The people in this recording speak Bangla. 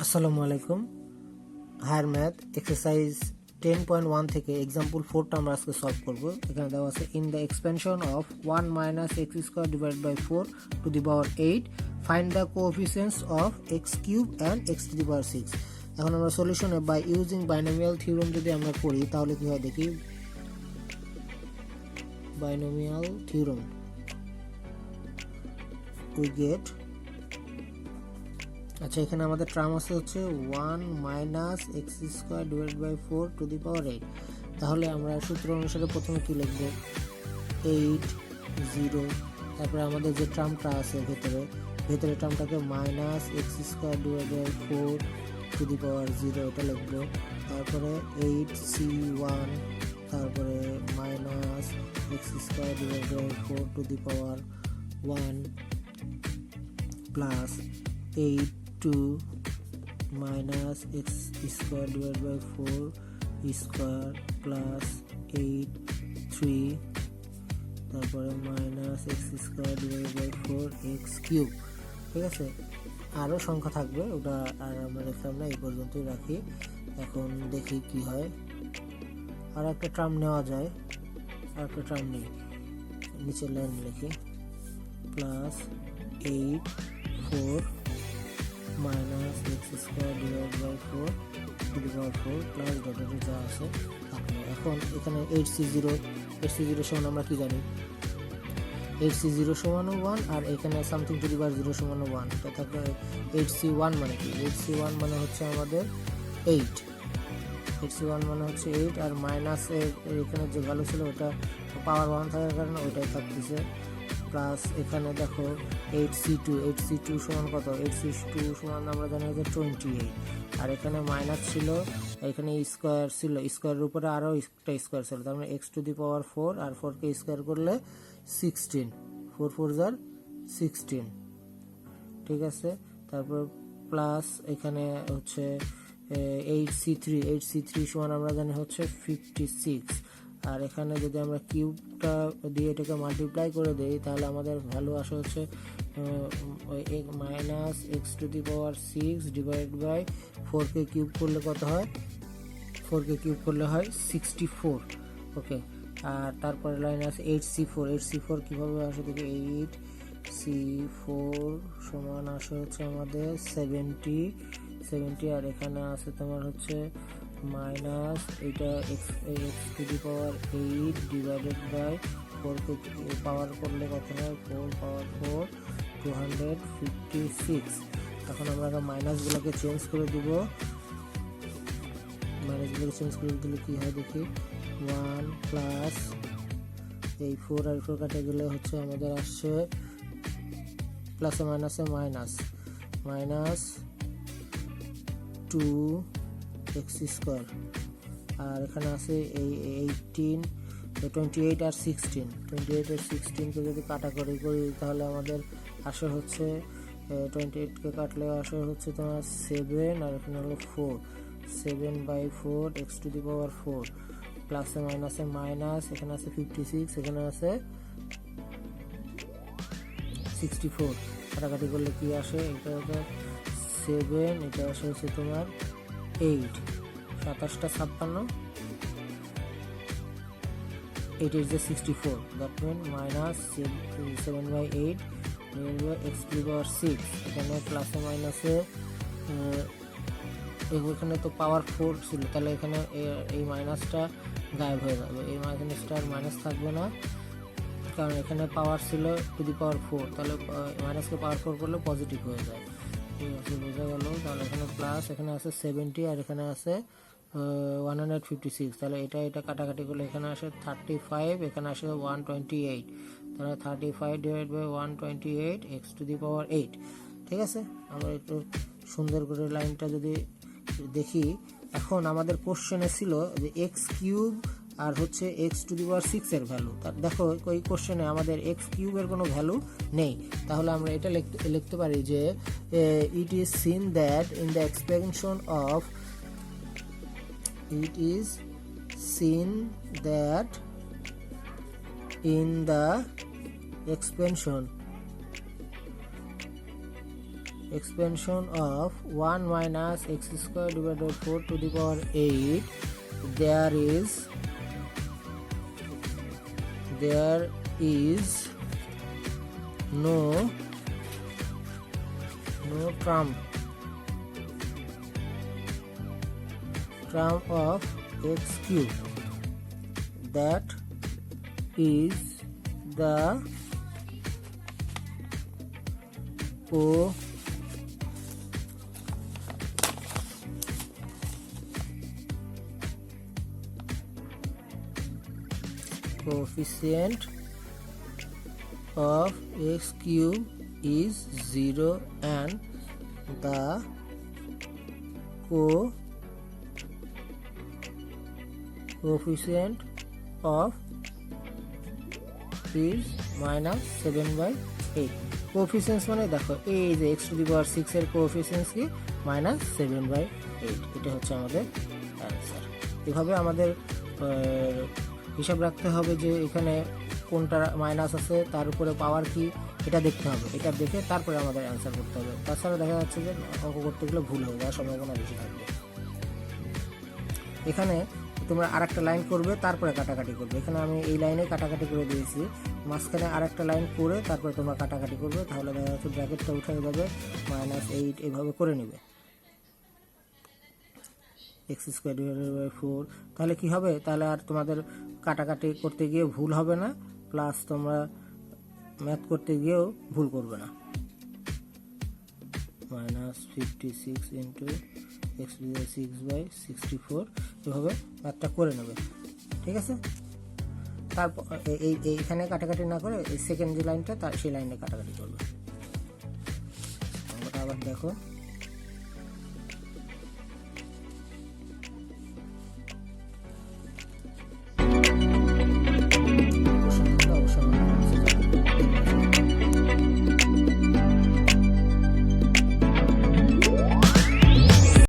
আসসালামু আলাইকুম। হায়ার ম্যাথ এক্সারসাইজ 10.1 থেকে এক্সাম্পল 4টা আমরা আজকে সলভ করব। এখানে দেওয়া আছে in the expansion of 1 minus x square divide by 4 to the power 8 find the coefficients of X cube and X to the power 6। এখন আমরা সলিউশনে বাই ইউজিং বাইনোমিয়াল থিওরেম যদি আমরা করি তাহলে কি হয় দেখি। বাইনোমিয়াল থিওরেম উই গেট, আচ্ছা এখানে আমাদের টার্ম আছে হচ্ছে 1 minus x square divide by 4 to the power 8। তাহলে আমরা সূত্র অনুসারে প্রথমে কি লিখব, 8 0, তারপরে আমাদের যে টার্মটা আছে ভেতরে টার্মটাকে minus x square divide by 4 to the power 0 এটা লিখব। তারপরে 8c1, তারপরে minus x square divide by 4 to the power 1 plus 8 minus x square divided by 4 square plus 8 3, তারপরে minus x square divide by 4 x cube. ঠিক আছে, আরও সংখ্যা থাকবে, ওটা আর আমরা রেখলাম না, এই পর্যন্তই রাখি। এখন দেখি কি হয়। আর একটা টার্ম নেওয়া যায়, আর একটা টার্ম নেই, নিচের লাইন লিখি plus 8 4 minus x square divide by 4 to the power 4 plus ডটে যা আছে থাকলো। এখন এখানে 8c0 সমান আমরা কি জানি, 8c0 সমান 1, আর এখানে সামথিং টু দি পাওয়ার 0 সমান 1। এটা থাকলে 8c1 মানে কি, 8c1 মানে হচ্ছে আমাদের 8, 8c1 মানে হচ্ছে 8, আর মাইনাস এখানে যে ভ্যালু ছিল ওটা পাওয়ার 1 থাকার কারণে ওইটাই থাকতেছে, প্লাস এখানে দেখো 8c2 সমান কত, 8c2 সমান আমরা জানি যে 28, আর এখানে মাইনাস ছিল, এখানে স্কোয়ার ছিল, স্কোয়ারের উপরে আরও একটা স্কোয়ার ছিল, তার মানে এক্স টু দি পাওয়ার 4, আর 4কে স্কোয়ার করলে 16, 4 4 যার 16। ঠিক আছে, তারপর প্লাস এখানে হচ্ছে 8c3 সমান আমরা জানি হচ্ছে 56, আর এখানে যদি আমরা কিউবটা দিয়ে এটাকে মাল্টিপ্লাই করে দেই তাহলে আমাদের ভ্যালু আসে হচ্ছে minus x to the power 6 divide by 4কে কিউব করলে কত হয়, 4কে কিউব করলে হয় 64। ওকে, আর তারপরে লাইন আছে 8c4 কীভাবে আসে দেখি, 8c4 সমান আসে হচ্ছে আমাদের 70, আর এখানে আছে তোমার হচ্ছে মাইনাস এটা x to the power 8 divided by 4কে পাওয়ার করলে কত হয়, 4 পাওয়ার 4 256। এখন আমরা মাইনাসগুলোকে চেঞ্জ করে দিব, মাইনাসগুলোকে চেঞ্জ করে দিলে কি হয় দেখি, 1 প্লাস এই 4 আর 4 কাটে গেলে হচ্ছে আমাদের আসছে প্লাসে মাইনাসে মাইনাস 2 এক্স স্কোয়ার, আর এখানে আছে এই 28 আর 16কে যদি কাটাকাটি করি তাহলে আমাদের আসে হচ্ছে 28কে কাটলে আসে হচ্ছে তোমার 7, আর এখানে হলো 4, 7/4 এক্স টু দি পাওয়ার 4 প্লাসে মাইনাসে মাইনাস, এখানে আছে 56, এখানে আছে 64, কাটাকাটি করলে কি আসে, এটা 7, এটা আসে হচ্ছে তোমার 8, 27টা 56, 8 is the 64, that means minus 7/8 x to the power 6। এখানে প্লাসে মাইনাসে এখানে তো পাওয়ার 4 ছিল, তাহলে এখানে এই মাইনাসটা গায়েব হয়ে যাবে, এই মাইনাসটা আর মাইনাস থাকবে না, কারণ এখানে পাওয়ার ছিল টু দি পাওয়ার 4, তাহলে মাইনাসকে পাওয়ার 4 করলে পজিটিভ হয়ে যায়। ঠিক আছে, বোঝা গেল। তাহলে এখানে প্লাস, এখানে আছে 70, আর এখানে আছে 156, তাহলে এটা কাটাকাটি করলে এখানে আসে 35, এখানে আসে 128, তাহলে 35 divide by 128 x to the power 8। ঠিক আছে, আমরা একটু সুন্দর করে লাইনটা যদি দেখি, এখন আমাদের কোশ্চেনে ছিল যে এক্স কিউব আর হচ্ছে এক্স টু দি পাওয়ার 6 এর ভ্যালু, তার দেখো ওই কোশ্চেনে আমাদের এক্স কিউবের কোনো ভ্যালু নেই, তাহলে আমরা এটা লিখতে পারি যে it is seen that in the expansion of it is seen that in the expansion expansion of 1 minus x square divided by 4 to the power 8, there is no term of x cube, that is the coefficient of x cube is 0 and the coefficient of is minus 7/8. কোএফিসিয়েন্টস মানে দেখো এই যে x টু দি পাওয়ার 6 এর কোএফিসিয়েন্টস কি minus 7/8, এটা হচ্ছে আমাদের অ্যান্সার। এভাবে আমাদের হিসাব রাখতে হবে যে এখানে কোনটা মাইনাস আছে, তার উপরে পাওয়ার কি, এটা দেখতে হবে। এটা দেখে তারপরে আমাদের অ্যান্সার করতে হবে। তাছাড়া দেখা যাচ্ছে যে অঙ্ক করতে গেলে ভুল হয়ে যাওয়ার সম্ভাবনা বেশি থাকবে। এখানে তোমরা আরেকটা লাইন করবে, তারপরে কাটাকাটি করবে। এখানে আমি এই লাইনে কাটাকাটি করে দিয়েছি, মাঝখানে আরেকটা লাইন করে তারপরে তোমরা কাটাকাটি করবে, তাহলে দেখা যাচ্ছে ব্র্যাকেটটা উঠে যাবে, -8 এভাবে করে নেবে। x স্কয়ার ডিভাইডেড বাই 4, তাহলে কি হবে? তাহলে আর তোমাদের কাটাকাটি করতে গিয়ে ভুল হবে না, প্লাস তোমরা ম্যাথ করতে গিয়েও ভুল করবে না। -56 ইন্টু x টু দি 6/64 এভাবে ম্যাথটা করে নেবে, ঠিক আছে? তারপর এইখানে কাটাকাটি না করে এই সেকেন্ড যে লাইনটা, তার সেই লাইনে কাটাকাটি করবে। আবার দেখো